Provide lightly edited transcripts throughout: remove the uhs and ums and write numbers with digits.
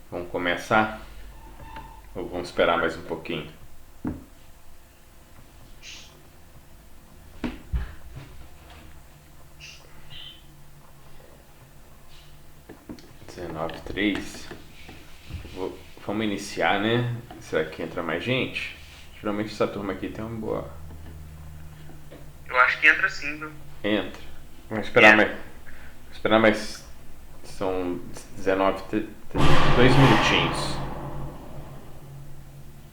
Vamos começar? Ou vamos esperar mais um pouquinho? 19:03. Vamos iniciar, né? Será que entra mais gente? Geralmente essa turma aqui tem uma boa. Eu acho que entra sim, viu? Entra. Vamos esperar mais. Esperar mais. São 19. 2 minutinhos.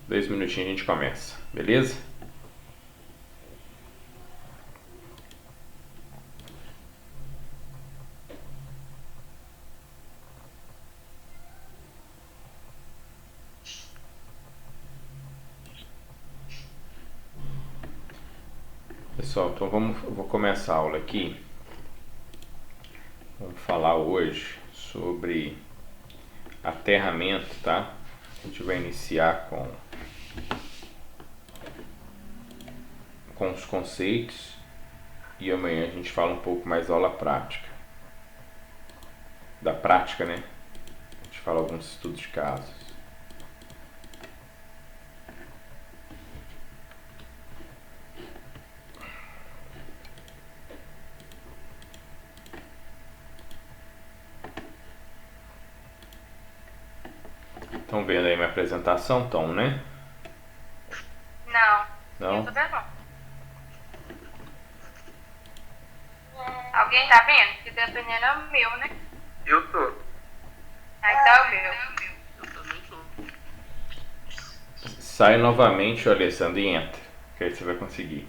2 minutinhos a gente começa, beleza? Pessoal, então eu vou começar a aula aqui. Vamos falar hoje sobre aterramento, tá? A gente vai iniciar com os conceitos e amanhã a gente fala um pouco mais da aula prática. Da prática, né? A gente fala alguns estudos de casos. Estão vendo aí minha apresentação, Tom, né? Não, Não? eu tô vendo não. Alguém tá vendo? Porque dependendo é o meu, né? Eu tô. Aí tá o meu. Eu também tô. Sai novamente o Alessandro e entra, que aí você vai conseguir.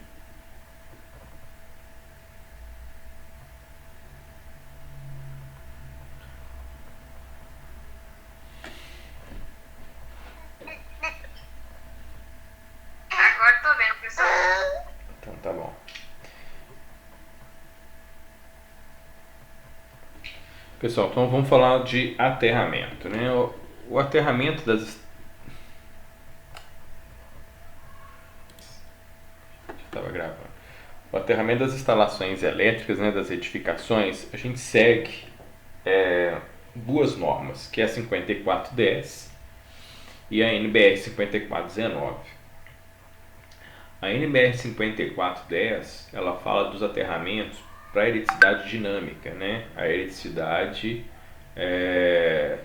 Agora eu tô vendo, pessoal. Então tá bom. Pessoal, então vamos falar de aterramento, né? O aterramento das. Estava gravando. O aterramento das instalações elétricas, né, das edificações, a gente segue duas normas, que é a 5410 e a NBR 5419. A NBR 5410 ela fala dos aterramentos para a eletricidade dinâmica, né? A eletricidade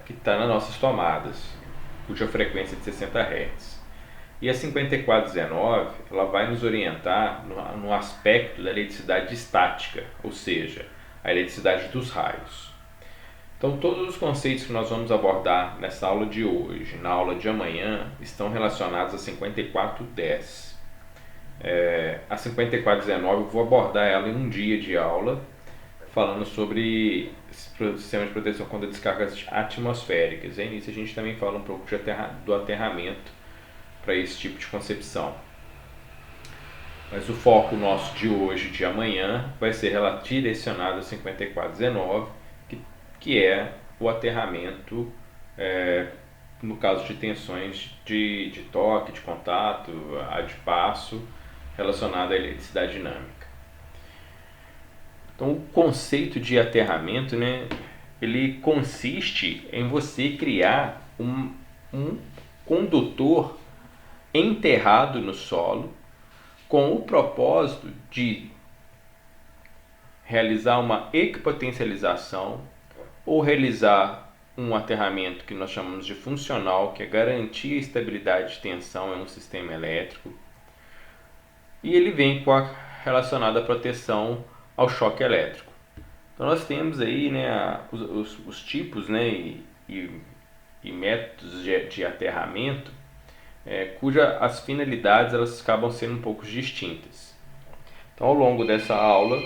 que está nas nossas tomadas, cuja frequência é de 60 Hz. E a 5419 ela vai nos orientar no aspecto da eletricidade estática, ou seja, a eletricidade dos raios. Então, todos os conceitos que nós vamos abordar nessa aula de hoje, na aula de amanhã, estão relacionados a 5410. A 5419 eu vou abordar ela em um dia de aula, falando sobre sistemas de proteção contra descargas atmosféricas. E nisso a gente também fala um pouco do aterramento para esse tipo de concepção. Mas o foco nosso de hoje e de amanhã vai ser direcionado a 5419, que é o aterramento no caso de tensões de toque, de contato, de passo, relacionado à eletricidade dinâmica. Então, o conceito de aterramento, né, ele consiste em você criar um condutor enterrado no solo com o propósito de realizar uma equipotencialização ou realizar um aterramento que nós chamamos de funcional, que é garantir a estabilidade de tensão em um sistema elétrico. E ele vem relacionado à proteção ao choque elétrico. Então nós temos aí, né, os tipos, né, e métodos de aterramento, cuja as finalidades elas acabam sendo um pouco distintas. Então ao longo dessa aula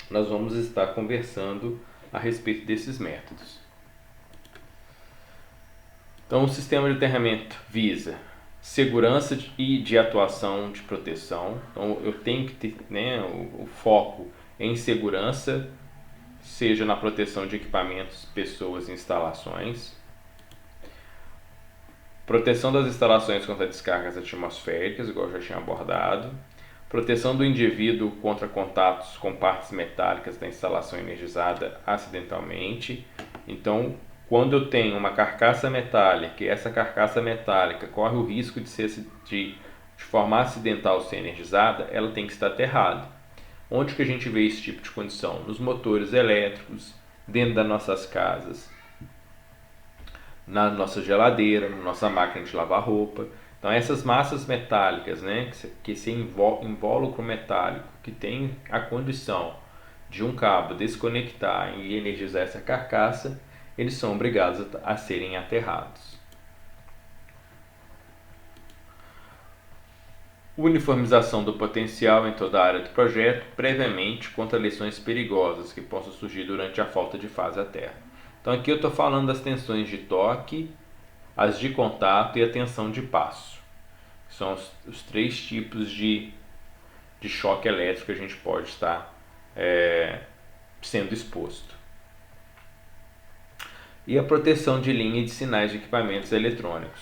nós vamos estar conversando a respeito desses métodos. Então o sistema de aterramento visa segurança e de atuação de proteção. Então eu tenho que ter, né, o foco em segurança, seja na proteção de equipamentos, pessoas e instalações. Proteção das instalações contra descargas atmosféricas, igual eu já tinha abordado. Proteção do indivíduo contra contatos com partes metálicas da instalação energizada acidentalmente. Então, quando eu tenho uma carcaça metálica e essa carcaça metálica corre o risco de forma acidental ser energizada, ela tem que estar aterrada. Onde que a gente vê esse tipo de condição? Nos motores elétricos, dentro das nossas casas, na nossa geladeira, na nossa máquina de lavar roupa. Então essas massas metálicas, né, que esse invólucro metálico que tem a condição de um cabo desconectar e energizar essa carcaça, eles são obrigados a serem aterrados. Uniformização do potencial em toda a área do projeto, previamente contra lições perigosas que possam surgir durante a falta de fase à Terra. Então aqui eu estou falando das tensões de toque, as de contato e a tensão de passo. São os três tipos de choque elétrico que a gente pode estar sendo exposto. E a proteção de linha e de sinais de equipamentos eletrônicos.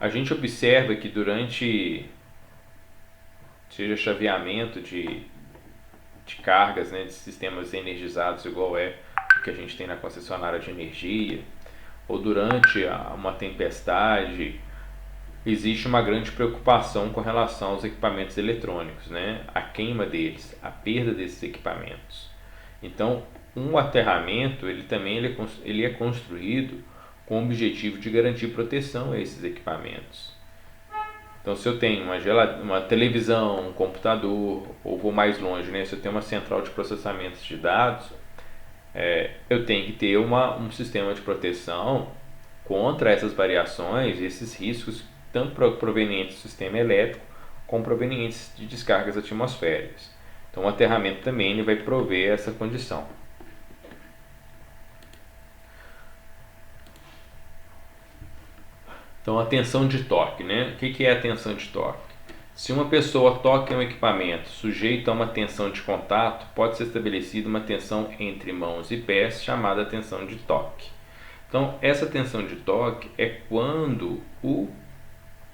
A gente observa que durante, seja chaveamento de cargas, né, de sistemas energizados, igual é o que a gente tem na concessionária de energia, ou durante uma tempestade, existe uma grande preocupação com relação aos equipamentos eletrônicos, né? A queima deles, a perda desses equipamentos. Então, um aterramento ele é construído com o objetivo de garantir proteção a esses equipamentos. Então, se eu tenho uma televisão, um computador, ou vou mais longe, né? Se eu tenho uma central de processamento de dados, eu tenho que ter um sistema de proteção contra essas variações, esses riscos, tanto provenientes do sistema elétrico, como provenientes de descargas atmosféricas. Então, o aterramento também ele vai prover essa condição. Então, a tensão de torque, né? O que é a tensão de torque? Se uma pessoa toca em um equipamento sujeito a uma tensão de contato, pode ser estabelecida uma tensão entre mãos e pés, chamada tensão de toque. Então, essa tensão de toque é quando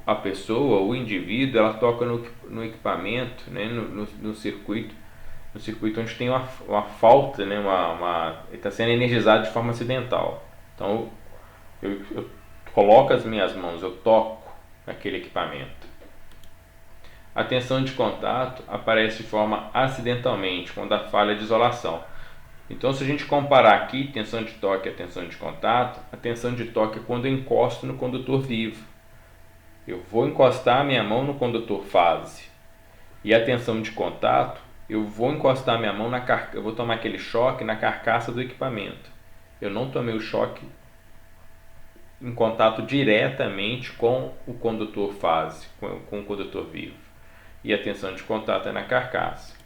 a pessoa, o indivíduo, ela toca no equipamento, né? no circuito onde tem uma falta, né? Ele está sendo energizado de forma acidental. Então, eu coloco as minhas mãos, eu toco naquele equipamento. A tensão de contato aparece de forma acidentalmente, quando há falha de isolação. Então, se a gente comparar aqui tensão de toque e a tensão de contato, a tensão de toque é quando eu encosto no condutor vivo. Eu vou encostar a minha mão no condutor fase. E a tensão de contato, eu vou encostar a minha mão eu vou tomar aquele choque na carcaça do equipamento. Eu não tomei o choque em contato diretamente com o condutor fase, com o condutor vivo. E a tensão de contato é na carcaça.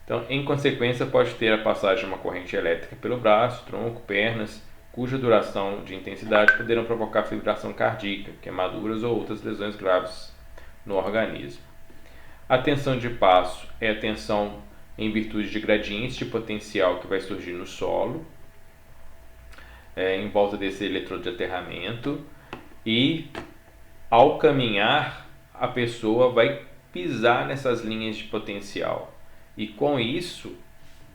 Então, em consequência, pode ter a passagem de uma corrente elétrica pelo braço, tronco, pernas, cuja duração de intensidade poderão provocar fibração cardíaca, queimaduras ou outras lesões graves no organismo. A tensão de passo é a tensão em virtude de gradientes de potencial que vai surgir no solo, em volta desse eletrodo de aterramento, e ao caminhar a pessoa vai pisar nessas linhas de potencial e com isso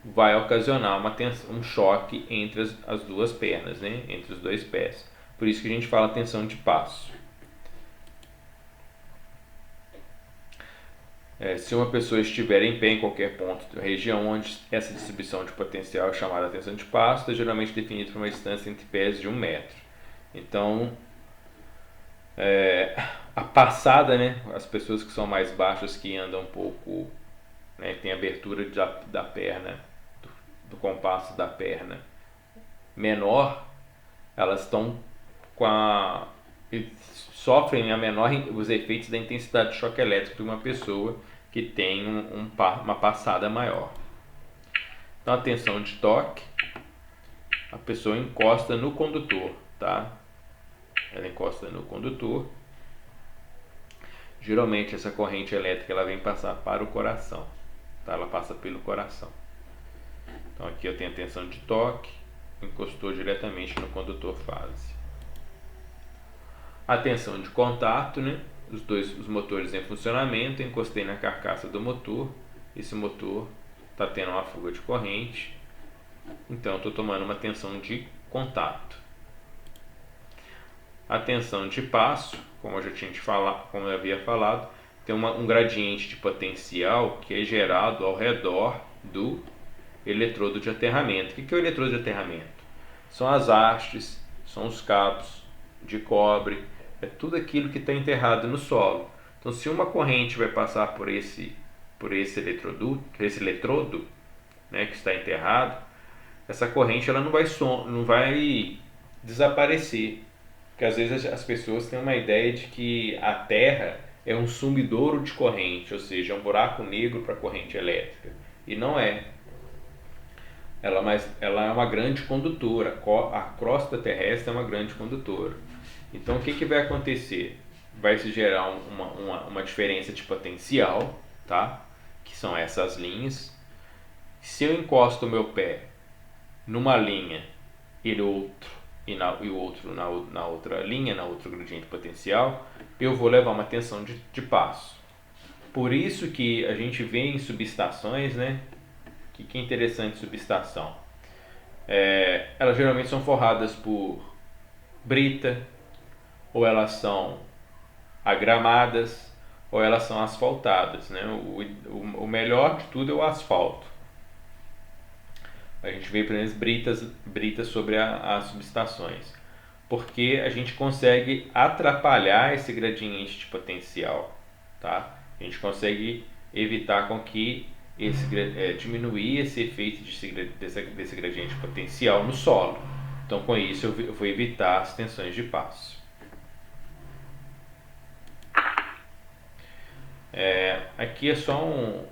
vai ocasionar um choque entre as duas pernas, né? Entre os dois pés. Por isso que a gente fala tensão de passo. Se uma pessoa estiver em pé em qualquer ponto da região onde essa distribuição de potencial é chamada tensão de passo, é geralmente definida por uma distância entre pés de 1 metro. Então, a passada, né, as pessoas que são mais baixas, que andam um pouco, né, tem abertura da perna, do compasso da perna menor, elas estão sofrem os efeitos da intensidade de choque elétrico de uma pessoa que tem uma passada maior. Então, a tensão de toque, a pessoa encosta no condutor, tá? Ela encosta no condutor. Geralmente essa corrente elétrica ela vem passar para o coração, tá? Ela passa pelo coração. Então aqui eu tenho a tensão de toque, encostou diretamente no condutor fase. A tensão de contato, né? Os motores em funcionamento, encostei na carcaça do motor, esse motor está tendo uma fuga de corrente Então eu estou tomando uma tensão de contato. A tensão de passo, como eu já tinha te falado, como eu havia falado, tem um gradiente de potencial que é gerado ao redor do eletrodo de aterramento. O que é o eletrodo de aterramento? São as hastes, são os cabos de cobre, é tudo aquilo que está enterrado no solo. Então, se uma corrente vai passar por esse eletrodo, né, que está enterrado, essa corrente ela não vai desaparecer. Porque às vezes as pessoas têm uma ideia de que a Terra é um sumidouro de corrente, ou seja, é um buraco negro para a corrente elétrica. E não é. Ela é uma grande condutora. A crosta terrestre é uma grande condutora. Então o que vai acontecer? Vai se gerar uma diferença de potencial, tá? Que são essas linhas. Se eu encosto o meu pé numa linha e o outro na outra linha, na outra gradiente potencial, eu vou levar uma tensão de passo. Por isso que a gente vê em subestações, né? Que é interessante subestação. Elas geralmente são forradas por brita, ou elas são agramadas, ou elas são asfaltadas, né? O melhor de tudo é o asfalto. A gente vê pelo menos britas sobre as subestações, porque a gente consegue atrapalhar esse gradiente de potencial, tá? A gente consegue evitar com que diminuir esse efeito desse gradiente potencial no solo. Então, com isso, eu vou evitar as tensões de passo. Aqui é só um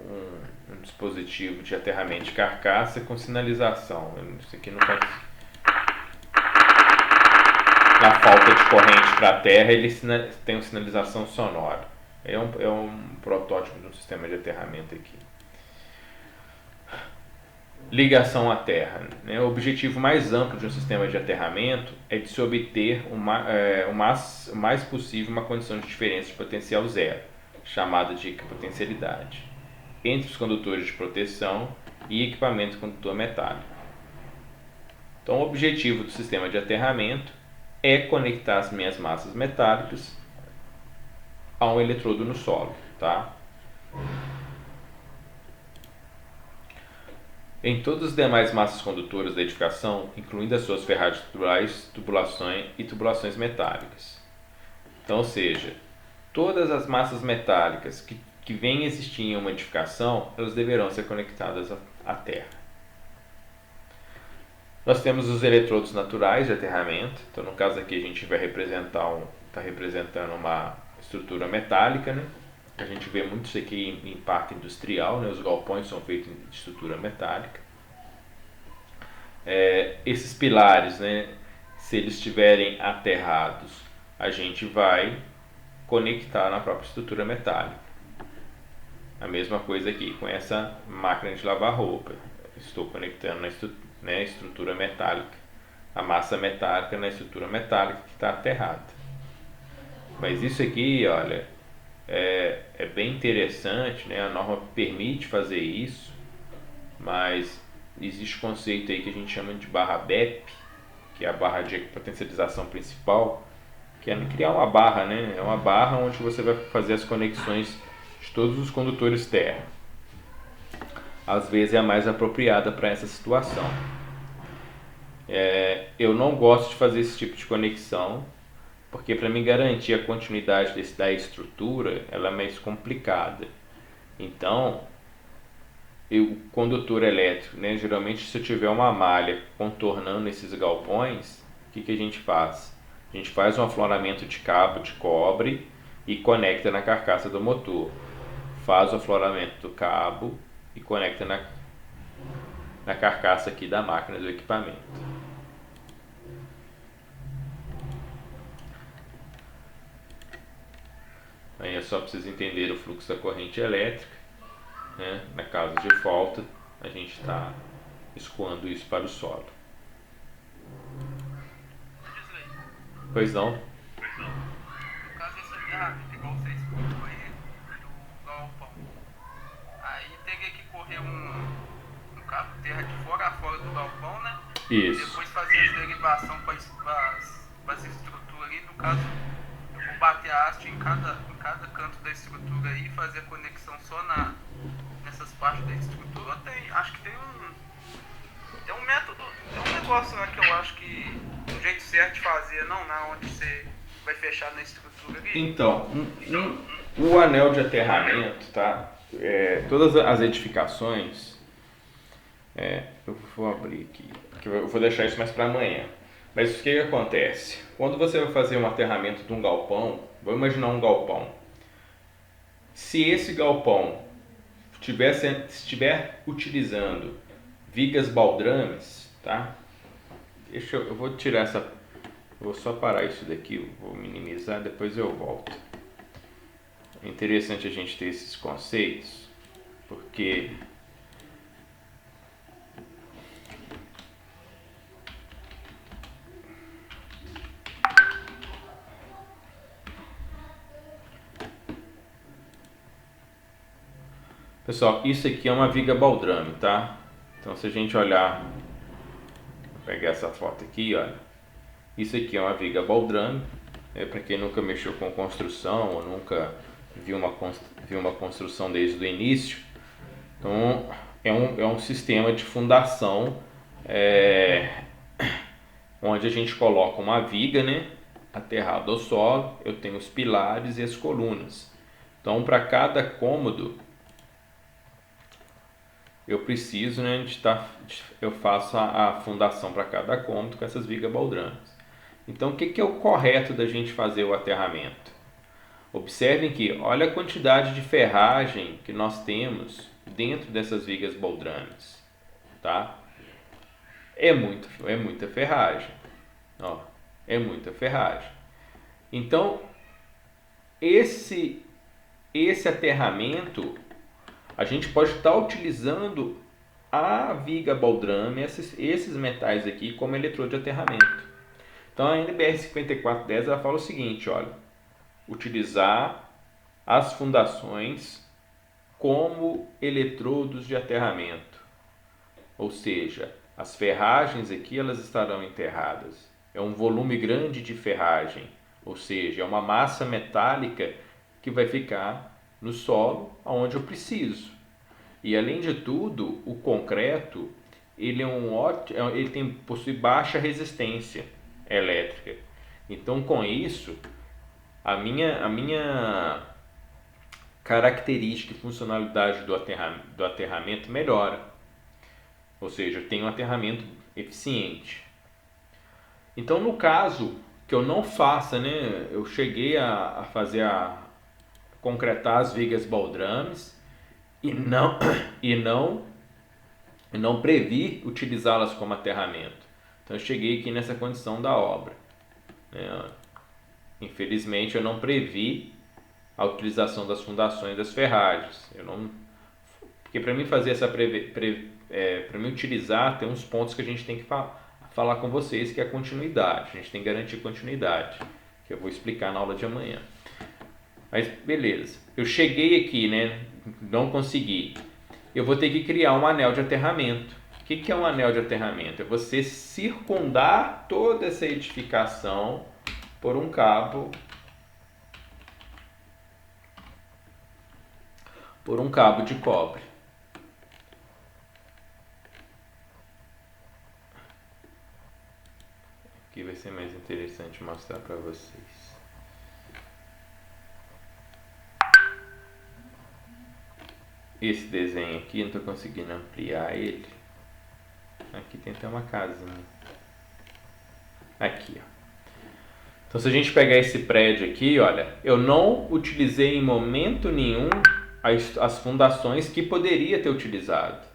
dispositivo de aterramento de carcaça com sinalização. Isso aqui não faz. Na falta de corrente para a terra, ele tem uma sinalização sonora. É um protótipo de um sistema de aterramento aqui. Ligação à terra, né? O objetivo mais amplo de um sistema de aterramento é de se obter o mais possível uma condição de diferença de potencial zero, chamada de equipotencialidade, entre os condutores de proteção e equipamento condutor metálico. Então, o objetivo do sistema de aterramento é conectar as minhas massas metálicas a um eletrodo no solo, tá? Em todas as demais massas condutoras da edificação, incluindo as suas ferragens tubulares, tubulações metálicas. Então, ou seja, todas as massas metálicas que vêm existir em uma edificação, elas deverão ser conectadas à terra. Nós temos os eletrodos naturais de aterramento. Então, no caso aqui, a gente vai está representando uma estrutura metálica, né? A gente vê muito isso aqui em parque industrial, né? Os galpões são feitos de estrutura metálica. Esses pilares, né? Se eles estiverem aterrados, a gente vai conectar na própria estrutura metálica. A mesma coisa aqui com essa máquina de lavar roupa. Estou conectando na estrutura metálica, a massa metálica na estrutura metálica que está aterrada. Mas isso aqui, olha, é bem interessante, né? A norma permite fazer isso, mas existe um conceito aí que a gente chama de barra BEP, que é a barra de potencialização principal, que é criar uma barra, né? É uma barra onde você vai fazer as conexões de todos os condutores terra. Às vezes é a mais apropriada para essa situação. Eu não gosto de fazer esse tipo de conexão, porque para mim garantir a continuidade da estrutura, ela é mais complicada. Então, o condutor elétrico, né, geralmente se eu tiver uma malha contornando esses galpões, o que a gente faz? A gente faz um afloramento de cabo de cobre e conecta na carcaça do motor. Faz o afloramento do cabo e conecta na carcaça aqui da máquina do equipamento. Aí é só para vocês entenderem o fluxo da corrente elétrica, né? Na caso de falta, a gente está escoando isso para o solo. Pois não? No caso desse aterramento, igual você explicou aí, do galpão, aí teria que correr um cabo de terra de fora a fora do galpão, né? Isso. Depois fazer as derivações para as estruturas ali. No caso, eu vou bater a haste em cada canto da estrutura aí, fazer a conexão só nessas partes da estrutura. Acho que tem um método, tem um negócio lá que eu acho que o jeito certo de fazer, não na onde você vai fechar na estrutura ali. Então, o anel de aterramento, tá? Todas as edificações, eu vou abrir aqui, que eu vou deixar isso mais para amanhã. Mas o que acontece? Quando você vai fazer um aterramento de um galpão, vou imaginar um galpão. Se esse galpão estiver utilizando vigas baldrames, tá? Eu vou tirar vou só parar isso daqui, vou minimizar, depois eu volto. É interessante a gente ter esses conceitos, porque pessoal, isso aqui é uma viga baldrame, tá? Então se a gente olhar, vou pegar essa foto aqui, olha. Isso aqui é uma viga baldrame. Para quem nunca mexeu com construção ou nunca viu uma construção desde o início, então é um sistema de fundação onde a gente coloca uma viga, né, aterrada ao solo. Eu tenho os pilares e as colunas. Então, para cada cômodo eu preciso, né, eu faço a fundação para cada cômodo com essas vigas baldrames. Então, o que é o correto da gente fazer o aterramento? Observem que, olha a quantidade de ferragem que nós temos dentro dessas vigas baldrames, tá? É muita ferragem, ó, é muita ferragem. Então, esse aterramento, a gente pode estar utilizando a viga baldrame, esses metais aqui, como eletrodo de aterramento. Então a NBR 5410 ela fala o seguinte, olha, utilizar as fundações como eletrodos de aterramento, ou seja, as ferragens aqui elas estarão enterradas. É um volume grande de ferragem, ou seja, é uma massa metálica que vai ficar no solo onde eu preciso. E além de tudo, o concreto ele possui baixa resistência elétrica. Então, com isso, a minha característica e funcionalidade do aterramento melhora. Ou seja, eu tenho um aterramento eficiente. Então, no caso que eu não faça, né, eu cheguei a concretar as vigas baldrames e não previ utilizá-las como aterramento. Então eu cheguei aqui nessa condição da obra, né? Infelizmente eu não previ a utilização das fundações das ferragens. Porque para mim fazer para mim utilizar, tem uns pontos que a gente tem que falar com vocês, que é a continuidade. A gente tem que garantir continuidade, que eu vou explicar na aula de amanhã. Mas beleza, eu cheguei aqui, né? Não consegui. Eu vou ter que criar um anel de aterramento. O que é um anel de aterramento? É você circundar toda essa edificação por um cabo de cobre. Aqui vai ser mais interessante mostrar para vocês. Esse desenho aqui, não estou conseguindo ampliar ele. Aqui tem até uma casinha. Aqui, ó. Então, se a gente pegar esse prédio aqui, olha, eu não utilizei em momento nenhum as fundações que poderia ter utilizado.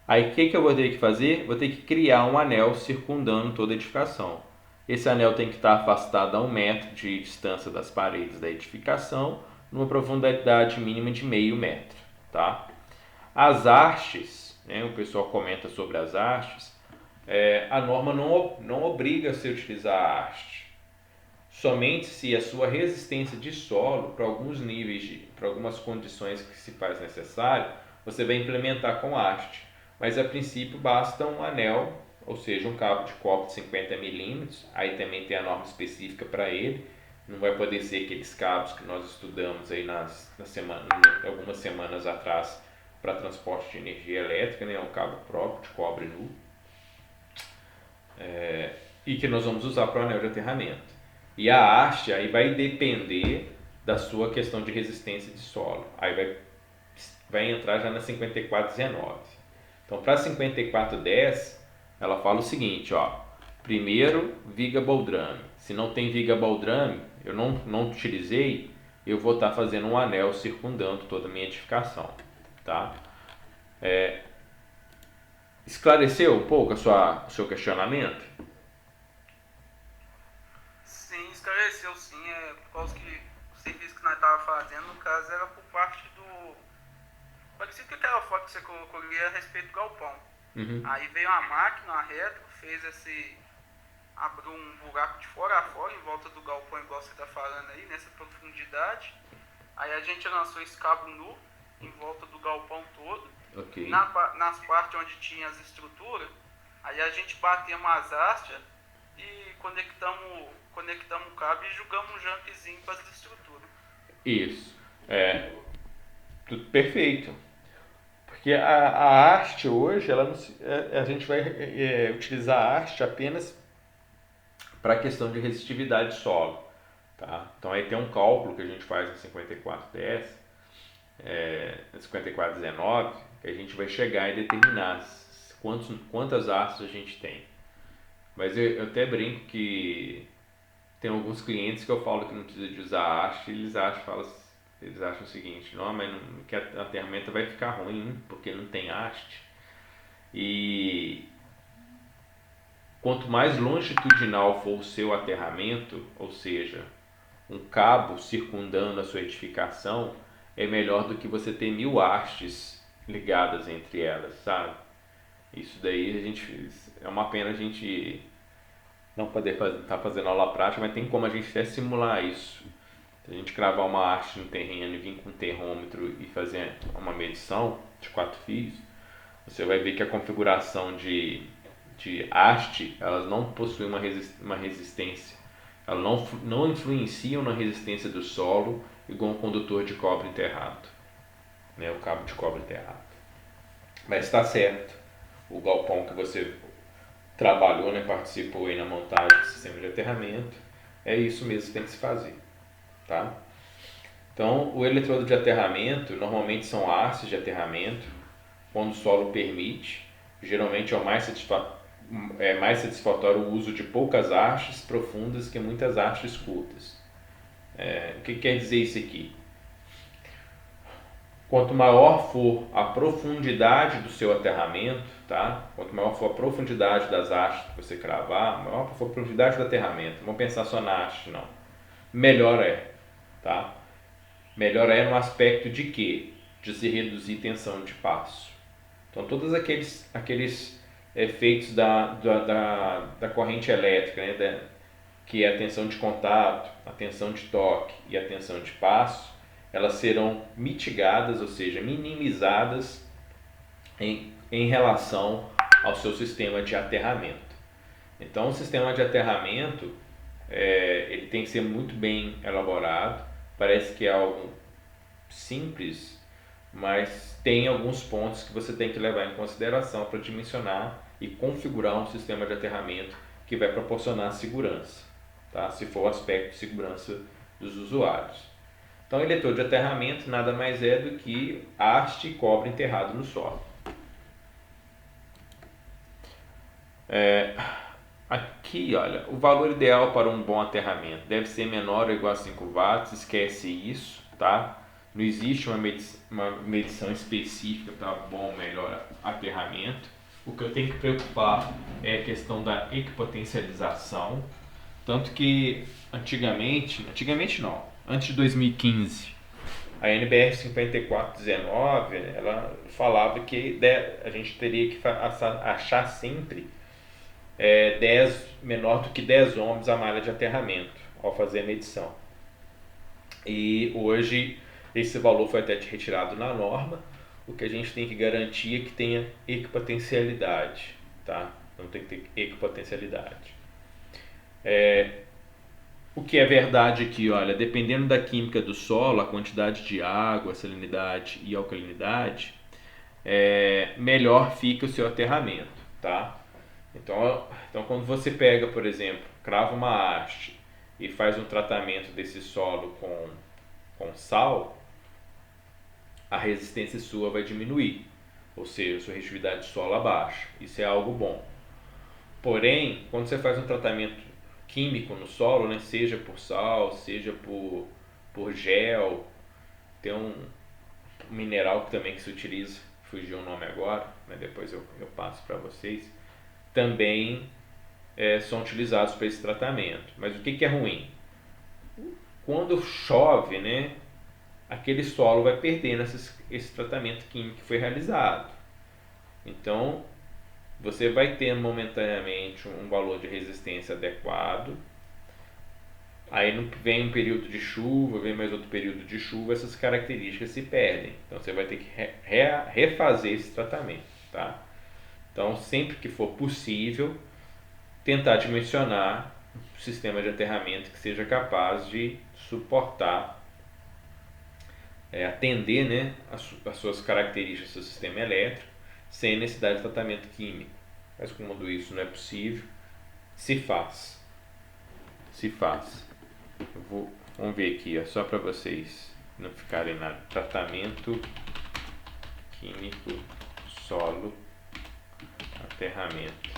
Aí, o que eu vou ter que fazer? Vou ter que criar um anel circundando toda a edificação. Esse anel tem que estar afastado a 1 metro de distância das paredes da edificação, numa profundidade mínima de meio metro, tá? As hastes, né, o pessoal comenta sobre as hastes, a norma não obriga a você utilizar a haste. Somente se a sua resistência de solo, para alguns níveis, para algumas condições que se faz necessário, você vai implementar com haste. mas a princípio basta um anel, ou seja, um cabo de cobre de 50 milímetros, aí também tem a norma específica para ele, não vai poder ser aqueles cabos que nós estudamos aí algumas semanas atrás para transporte de energia elétrica, né? Um cabo próprio de cobre nu, e que nós vamos usar para o anel de aterramento. E a haste aí vai depender da sua questão de resistência de solo, aí vai entrar já na 5419. Então, para 5410, ela fala o seguinte, ó, primeiro, viga boldrame. Se não tem viga boldrame, eu não utilizei, eu vou estar fazendo um anel circundando toda a minha edificação, tá? Esclareceu um pouco o seu questionamento? Sim, esclareceu sim. Por causa que o serviço que nós estávamos fazendo, no caso, era por parte do... Parecido com aquela foto que você colocou ali a respeito do galpão. Uhum. Aí veio a máquina, a retro, abriu um buraco de fora a fora em volta do galpão, igual você está falando aí, nessa profundidade. Aí a gente lançou esse cabo nu em volta do galpão todo. Ok. Nas partes onde tinha as estruturas, aí a gente batemos as hastes e conectamos o cabo e jogamos um jumpzinho para as estruturas. Isso. Tudo perfeito. Porque a haste hoje, a gente vai utilizar a haste apenas para a questão de resistividade de solo. Tá? Então aí tem um cálculo que a gente faz em 5410, 5419, que a gente vai chegar e determinar quantas hastes a gente tem. Mas eu até brinco que tem alguns clientes que eu falo que não precisa de usar haste, eles acham o seguinte, não, mas que a aterramento vai ficar ruim porque não tem haste. E quanto mais longitudinal for o seu aterramento, ou seja, um cabo circundando a sua edificação, é melhor do que você ter 1000 hastes ligadas entre elas, sabe? Isso daí é uma pena a gente não poder estar fazendo aula prática, mas tem como a gente até simular isso. Se a gente cravar uma haste no terreno e vir com um termômetro e fazer uma medição de 4 fios, você vai ver que a configuração de haste, elas não possuem uma resistência. Elas não influenciam na resistência do solo igual um condutor de cobre enterrado, né? O cabo de cobre enterrado. Mas está certo. O galpão que você trabalhou, né, participou aí na montagem do sistema de aterramento, é isso mesmo que tem que se fazer, tá? Então, o eletrodo de aterramento normalmente são hastes de aterramento, quando o solo permite. Geralmente é mais satisfatório o uso de poucas hastes profundas que muitas hastes curtas. O que quer dizer isso aqui? Quanto maior for a profundidade do seu aterramento, tá? Quanto maior for a profundidade das hastes que você cravar, maior for a profundidade do aterramento, não vamos pensar só na haste, não. Melhor é, tá? Melhor é no aspecto de quê? De se reduzir tensão de passo. Então, todos aqueles efeitos da corrente elétrica, né? Que é a tensão de contato, a tensão de toque e a tensão de passo, elas serão mitigadas, ou seja, minimizadas em relação ao seu sistema de aterramento. Então, o sistema de aterramento ele tem que ser muito bem elaborado. Parece que é algo simples, mas tem alguns pontos que você tem que levar em consideração para dimensionar e configurar um sistema de aterramento que vai proporcionar segurança, tá? Se for o aspecto de segurança dos usuários. Então, eletrodo de aterramento nada mais é do que haste e cobre enterrado no solo. Aqui, olha, o valor ideal para um bom aterramento deve ser menor ou igual a 5 watts, esquece isso, tá? Não existe uma medição específica para bom ou melhor aterramento. O que eu tenho que preocupar é a questão da equipotencialização, tanto que antigamente não, antes de 2015, a NBR 5419, ela falava que a gente teria que achar sempre menor do que 10 ohms a malha de aterramento ao fazer a medição. E hoje esse valor foi até retirado na norma. o que a gente tem que garantir é que tenha equipotencialidade, tá? Não tem que ter equipotencialidade. O que é verdade aqui, olha, dependendo da química do solo, a quantidade de água, salinidade e alcalinidade, melhor fica o seu aterramento, tá? Então quando você pega, por exemplo, crava uma haste e faz um tratamento desse solo com sal, a resistência sua vai diminuir, ou seja, a sua resistividade de solo abaixa. Isso é algo bom. Porém, quando você faz um tratamento químico no solo, né, seja por sal, seja por gel, tem um mineral também que se utiliza, fugiu o nome agora, mas depois eu passo para vocês, também são utilizados para esse tratamento. Mas o que é ruim? Quando chove, né, aquele solo vai perdendo esse tratamento químico que foi realizado. Então, você vai tendo momentaneamente um valor de resistência adequado. Aí vem um período de chuva, vem mais outro período de chuva, essas características se perdem. Então você vai ter que refazer esse tratamento, tá? Então, sempre que for possível, tentar dimensionar um sistema de aterramento que seja capaz de suportar, atender, né, as suas características do seu sistema elétrico, sem necessidade de tratamento químico. Mas como isso não é possível, se faz. Vamos ver aqui, ó, só para vocês não ficarem nada. Tratamento químico, solo, aterramento.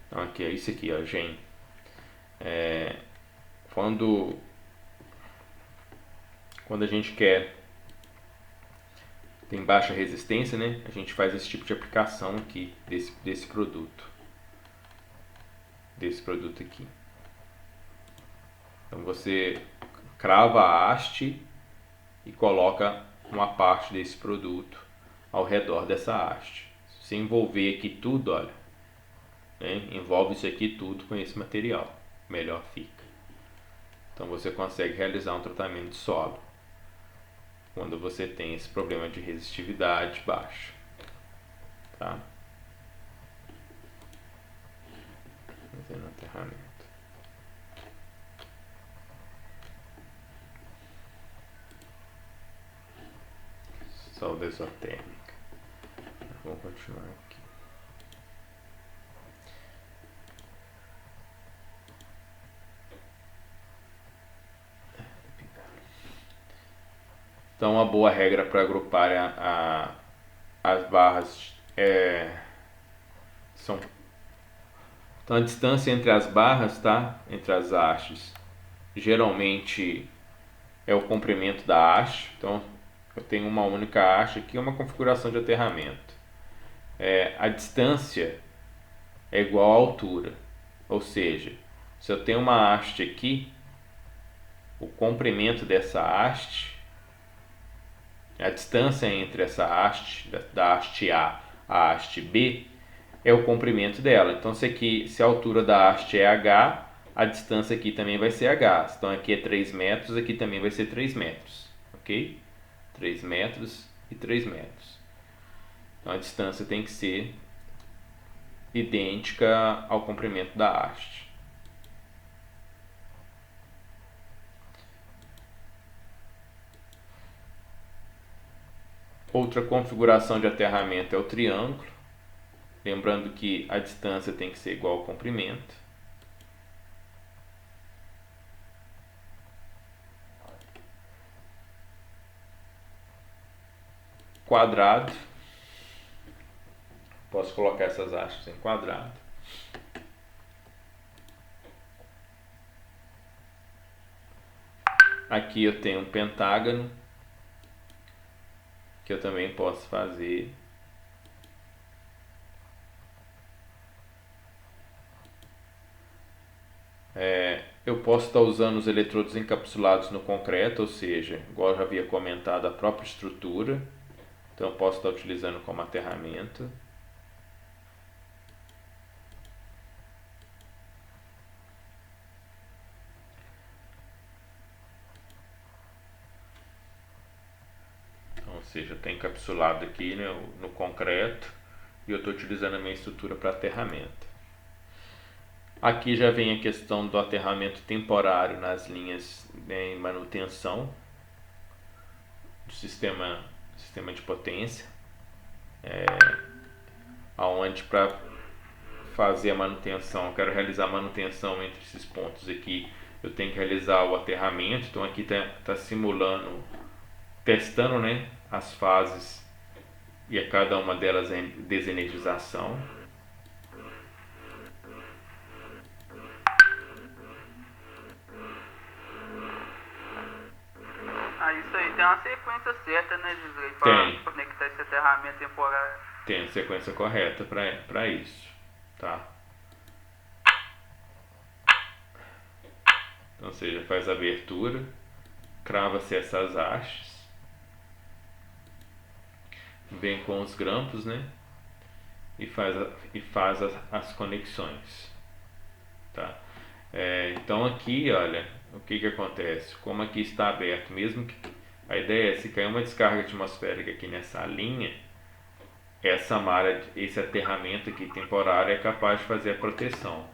Então aqui é isso aqui, ó, gente. Quando a gente tem baixa resistência, né, a gente faz esse tipo de aplicação aqui desse produto aqui. Então você crava a haste e coloca uma parte desse produto ao redor dessa haste. Se você envolver aqui tudo, olha, né, envolve isso aqui tudo com esse material, melhor fica. Então você consegue realizar um tratamento de solo quando você tem esse problema de resistividade baixa, tá? Fazendo aterramento. Solda exotérmica. Vamos continuar aqui. Então, uma boa regra para agrupar as barras são. Então, a distância entre as barras, tá? Entre as hastes, geralmente é o comprimento da haste. Então, eu tenho uma única haste aqui, uma configuração de aterramento. A distância é igual à altura. Ou seja, se eu tenho uma haste aqui, o comprimento dessa haste, a distância entre essa haste, da haste A à haste B, é o comprimento dela. Então, se a altura da haste é H, a distância aqui também vai ser H. Então, aqui é 3 metros, aqui também vai ser 3 metros. Ok? 3 metros e 3 metros. Então, a distância tem que ser idêntica ao comprimento da haste. Outra configuração de aterramento é o triângulo. Lembrando que a distância tem que ser igual ao comprimento. Quadrado. Posso colocar essas hastes em quadrado. Aqui eu tenho um pentágono, que eu também posso fazer eu posso estar usando os eletrodos encapsulados no concreto, ou seja, igual eu já havia comentado, a própria estrutura. Então eu posso estar utilizando como aterramento. seja, está encapsulado aqui, né, no concreto, e eu estou utilizando a minha estrutura para aterramento. Aqui já vem a questão do aterramento temporário nas linhas, né, em manutenção do sistema de potência, aonde para fazer a manutenção, eu quero realizar a manutenção entre esses pontos aqui, eu tenho que realizar o aterramento. Então aqui está simulando, testando, né, as fases, e a cada uma delas é desenergização. Isso aí tem uma sequência certa, né, Gisley? Tem. Para conectar esse aterramento temporário. Tem a sequência correta para isso, tá? Então, ou seja, faz a abertura, crava-se essas hastes, vem com os grampos, né? E faz as conexões, tá? Então aqui, olha, o que acontece? Como aqui está aberto, mesmo que a ideia é, se cair uma descarga atmosférica aqui nessa linha, essa malha, esse aterramento aqui temporário é capaz de fazer a proteção.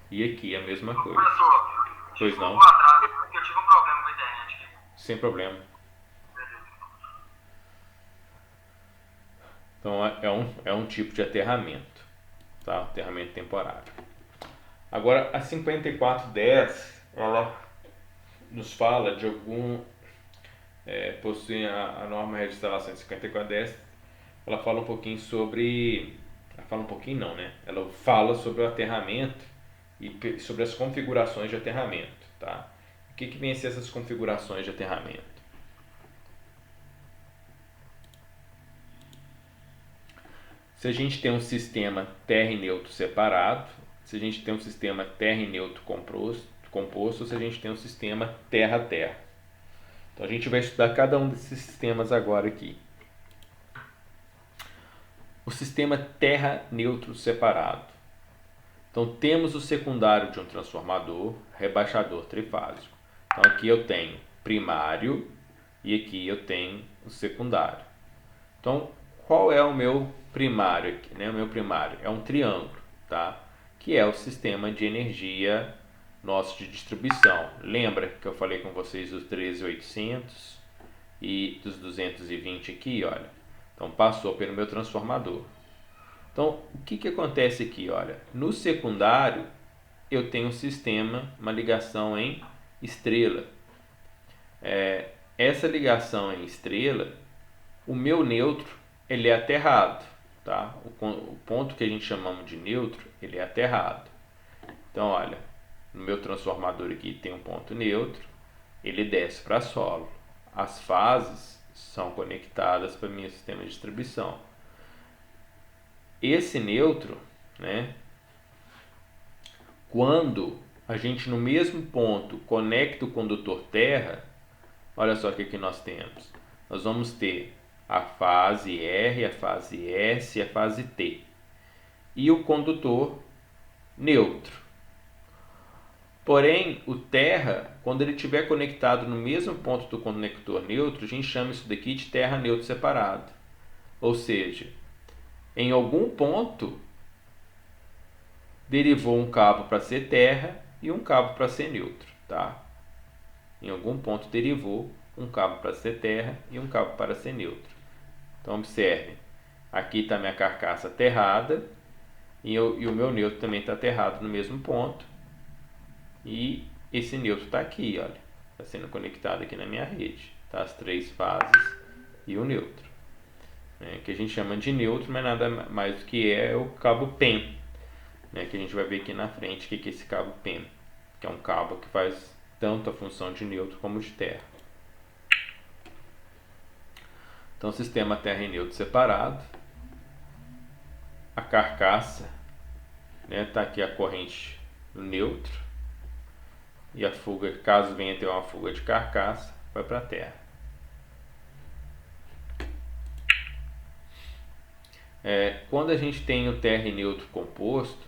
E aqui a mesma coisa. Professor, Pois não? porque eu tive um problema com a internet aqui. Sem problema. Então é um tipo de aterramento, tá? Aterramento temporário. Agora a 5410, ela nos fala de algum, possui a norma de instalação de 5410, ela fala um pouquinho sobre, ela fala sobre o aterramento e sobre as configurações de aterramento, tá? O que vem a ser essas configurações de aterramento? Se a gente tem um sistema terra e neutro separado, se a gente tem um sistema terra e neutro composto, se a gente tem um sistema terra-terra. Então a gente vai estudar cada um desses sistemas agora aqui. O sistema terra-neutro separado. Então temos o secundário de um transformador, rebaixador trifásico. Então aqui eu tenho primário e aqui eu tenho o secundário. Então qual é o meu primário aqui, né? O meu primário é um triângulo, tá? Que é o sistema de energia nosso de distribuição. Lembra que eu falei com vocês dos 13.800 e dos 220 aqui, olha. Então passou pelo meu transformador. Então o que acontece aqui, olha? No secundário eu tenho um sistema, uma ligação em estrela. Essa ligação em estrela, o meu neutro, ele é aterrado, tá? O ponto que a gente chamamos de neutro, ele é aterrado. Então, olha, no meu transformador aqui tem um ponto neutro, ele desce para solo. As fases são conectadas para o meu sistema de distribuição. Esse neutro, né? Quando a gente no mesmo ponto conecta o condutor terra, olha só o que nós temos. Nós vamos ter a fase R, a fase S e a fase T. E o condutor neutro. Porém, o terra, quando ele estiver conectado no mesmo ponto do conector neutro, a gente chama isso daqui de terra neutro separado. Ou seja, em algum ponto derivou um cabo para ser terra e um cabo para ser neutro, tá? Em algum ponto derivou um cabo para ser terra e um cabo para ser neutro. Então observe, aqui está minha carcaça aterrada e o meu neutro também está aterrado no mesmo ponto. E esse neutro está aqui, olha, está sendo conectado aqui na minha rede, tá? As três fases e o neutro, né? Que a gente chama de neutro, mas nada mais do que é o cabo PEM, né? Que a gente vai ver aqui na frente o que é esse cabo PEM, que é um cabo que faz tanto a função de neutro como de terra. Então, sistema terra e neutro separado. A carcaça, né, tá aqui a corrente no neutro. E a fuga, caso venha ter uma fuga de carcaça, vai para a terra. Quando a gente tem o terra e neutro composto,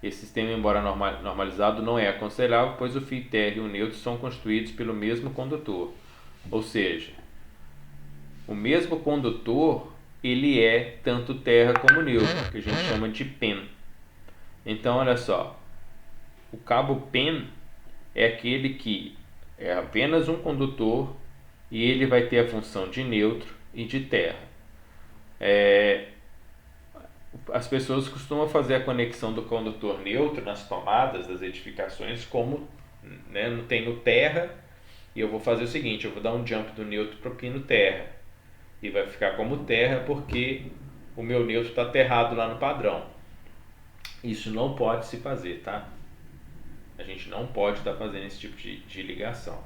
esse sistema, embora normalizado, não é aconselhável, pois o fio terra e o neutro são constituídos pelo mesmo condutor. Ou seja, O mesmo condutor, ele é tanto terra como neutro, que a gente chama de PEN. Então, olha só, o cabo PEN é aquele que é apenas um condutor e ele vai ter a função de neutro e de terra. As pessoas costumam fazer a conexão do condutor neutro nas tomadas das edificações como, né, não tem no terra, e eu vou fazer o seguinte, eu vou dar um jump do neutro para o pino terra, e vai ficar como terra porque o meu neutro está aterrado lá no padrão. Isso não pode se fazer, tá? A gente não pode estar fazendo esse tipo de ligação.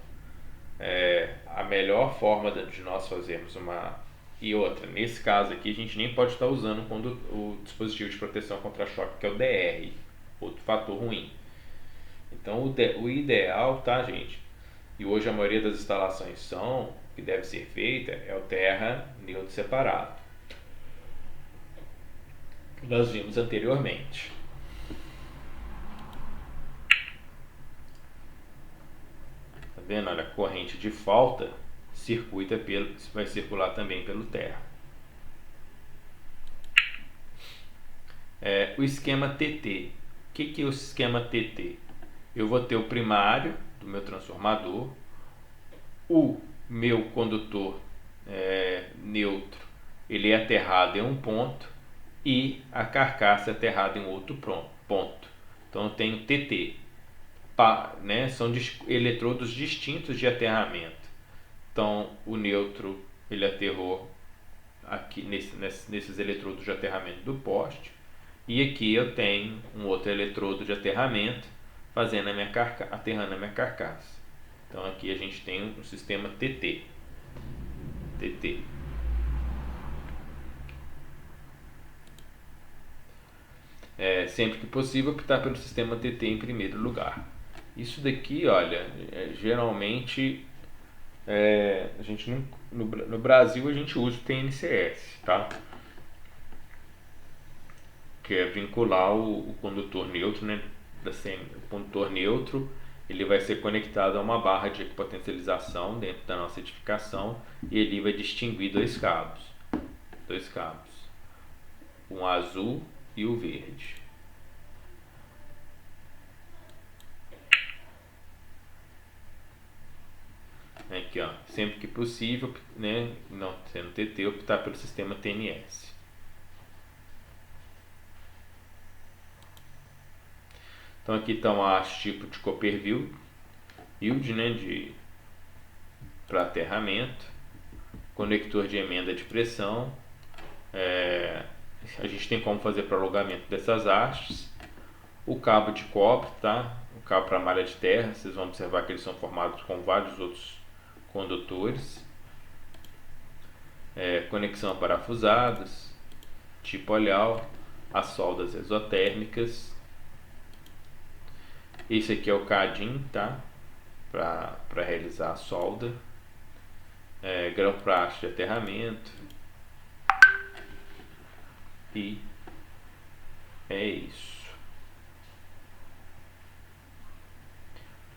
A melhor forma de nós fazermos uma... E outra, nesse caso aqui a gente nem pode estar usando o dispositivo de proteção contra choque, que é o DR, outro fator ruim. Então o ideal, tá, gente? E hoje a maioria das instalações que deve ser feita, é o terra neutro separado, que nós vimos anteriormente. Tá vendo? Olha, a corrente de falta vai circular também pelo terra. O esquema TT. O que é o esquema TT? Eu vou ter o primário do meu transformador, o meu condutor neutro, ele é aterrado em um ponto e a carcaça é aterrada em outro ponto. Então eu tenho TT. Né, são eletrodos distintos de aterramento. Então o neutro ele aterrou aqui nesses eletrodos de aterramento do poste, e aqui eu tenho um outro eletrodo de aterramento aterrando a minha carcaça. Então aqui a gente tem um sistema TT. Sempre que possível optar pelo sistema TT em primeiro lugar. Isso daqui, olha, geralmente a gente no Brasil a gente usa o TNCS, tá? Que é vincular o condutor neutro, né? O condutor neutro, ele vai ser conectado a uma barra de equipotentialização dentro da nossa edificação e ele vai distinguir dois cabos, um azul e o verde. Aqui, ó, sempre que possível, né, não sendo TT, optar pelo sistema TNS. Então aqui estão as tipo de Copperfield, né, para aterramento, conector de emenda de pressão. A gente tem como fazer prolongamento dessas hastes. O cabo de cobre, tá? O cabo para malha de terra, vocês vão observar que eles são formados com vários outros condutores. Conexão parafusadas, tipo olhal, as soldas exotérmicas. Esse aqui é o CADIM, tá? Para realizar a solda. Grão para haste de aterramento. E é isso.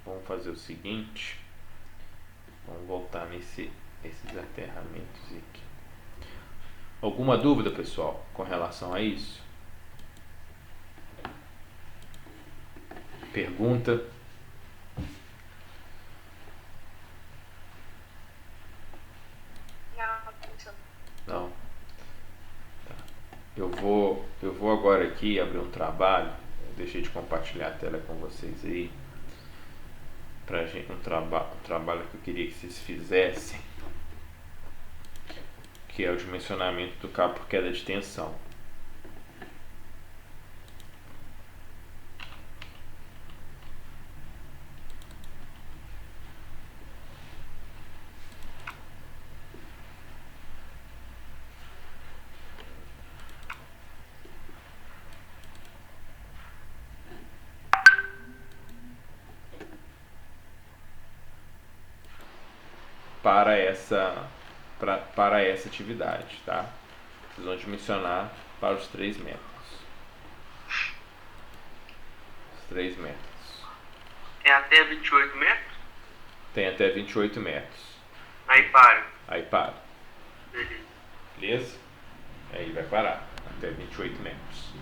Vamos fazer o seguinte. Vamos voltar nesses aterramentos aqui. Alguma dúvida, pessoal, com relação a isso? Pergunta? Não. Tá. Eu vou agora aqui abrir um trabalho. Eu deixei de compartilhar a tela com vocês aí. Pra gente, um trabalho que eu queria que vocês fizessem, que é o dimensionamento do cabo por queda de tensão. Para essa atividade, tá? Vocês vão dimensionar para os 3 metros. Os 3 metros. É até 28 metros? Tem até 28 metros. Aí para. Aí para. Beleza? Aí vai parar até 28 metros.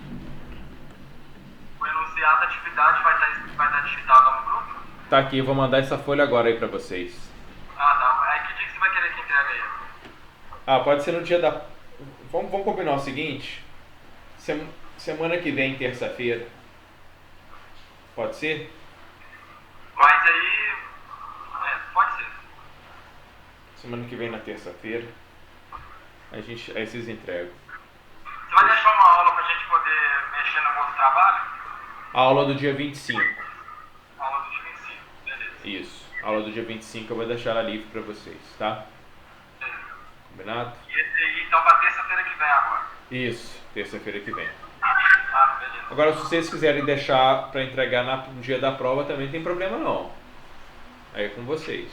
O enunciado da atividade vai estar digitado no grupo? Tá aqui, eu vou mandar essa folha agora aí pra vocês. Ah, tá. Aí que dia que você vai querer que entregue aí? Ah, pode ser no dia da... Vamos combinar o seguinte. Semana que vem, terça-feira. Pode ser? Mas aí... pode ser. Semana que vem na terça-feira. Aí vocês entregam. Você vai deixar uma aula pra gente poder mexer no outro trabalho? A aula do dia 25. Aula do dia 25, beleza. Isso. A aula do dia 25 eu vou deixar ela livre pra vocês, tá? Combinado? E esse aí, então, pra terça-feira que vem agora? Isso. Terça-feira que vem. Ah, beleza. Agora, se vocês quiserem deixar pra entregar no dia da prova, também não tem problema não. Aí é com vocês.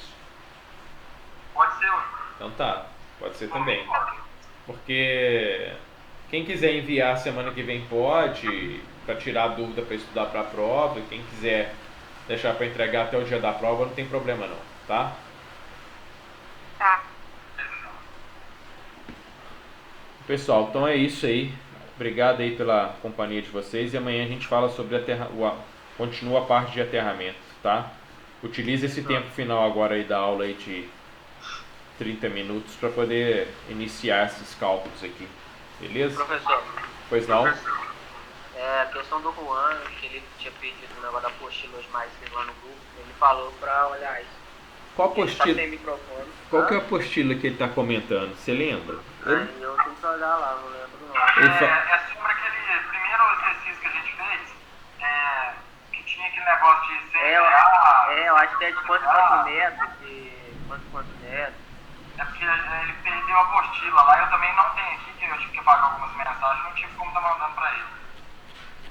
Pode ser, ué. Então tá. Pode ser também. Porque quem quiser enviar semana que vem pode, para tirar dúvida para estudar para a prova. E quem quiser deixar para entregar até o dia da prova, não tem problema não, tá? Tá. Pessoal, então é isso aí. Obrigado aí pela companhia de vocês e amanhã a gente fala sobre continua a parte de aterramento, tá? Utilize esse tempo final agora aí da aula aí de 30 minutos para poder iniciar esses cálculos aqui, beleza? Professor, Pois não? a questão do Juan, que ele tinha pedido o negócio da apostila hoje mais cedo lá no grupo, ele falou pra olhar isso. Qual Ele tá apostila? sem microfone. Qual que é a apostila que ele está comentando? Você lembra? Aí eu tenho que olhar lá, não lembro não. É sobre aquele primeiro exercício que a gente fez, que tinha aquele negócio de CNA. Eu acho que é de quanto metro, quanto metro. É porque ele perdeu a apostila lá, eu também não tenho aqui, que eu tive que apagar algumas mensagens, não tive como estar mandando pra ele.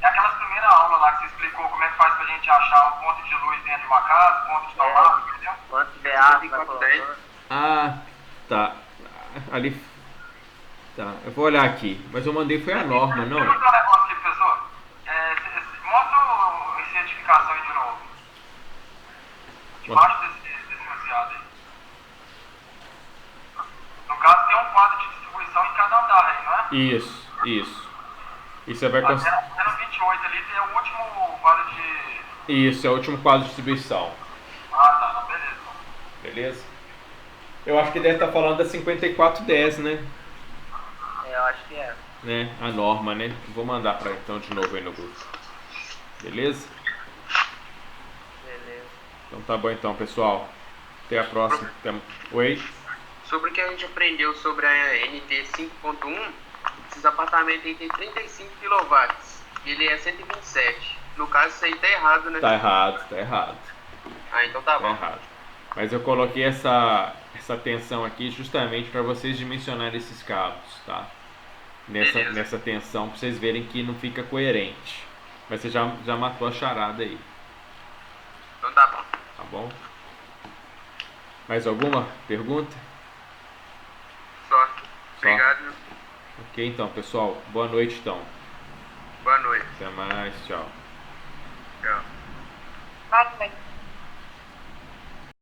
É aquelas primeiras aulas lá que você explicou como é que faz pra gente achar o ponto de luz dentro de uma casa, o ponto de tomada, entendeu? Quanto de água vai colocando. Ah, tá. Ali. Tá, eu vou olhar aqui. Mas eu mandei foi a norma, não? Deixa eu perguntar um negócio aqui, professor. Mostra essa certificação aí de novo. Debaixo desse enunciado aí. No caso, tem um quadro de distribuição em cada andar aí, não é? Isso, isso. E você vai Até no 28 ali tem o último quadro de... Isso, é o último quadro de distribuição. Ah, tá, não, beleza. Beleza? Eu acho que deve estar falando da 5410, né? Eu acho que é. Né? A norma, né? Vou mandar para então de novo aí no grupo. Beleza? Beleza. Então tá bom então, pessoal. Até a próxima. Oi? Sobre o que a gente aprendeu sobre a NT 5.1, esses apartamentos aí tem 35 kW. Ele é 127. No caso, isso aí tá errado, né? Tá errado, tá errado. Ah, então tá Tá bom. errado. Mas eu coloquei essa tensão aqui justamente para vocês dimensionarem esses cabos, tá? Beleza. Nessa tensão, para vocês verem que não fica coerente. Mas você já matou a charada aí, Então tá bom. tá bom? Mais alguma pergunta? Só. Obrigado. Ok, então, pessoal. Boa noite, então. Boa noite. Até mais. Tchau. Tchau. Boa noite.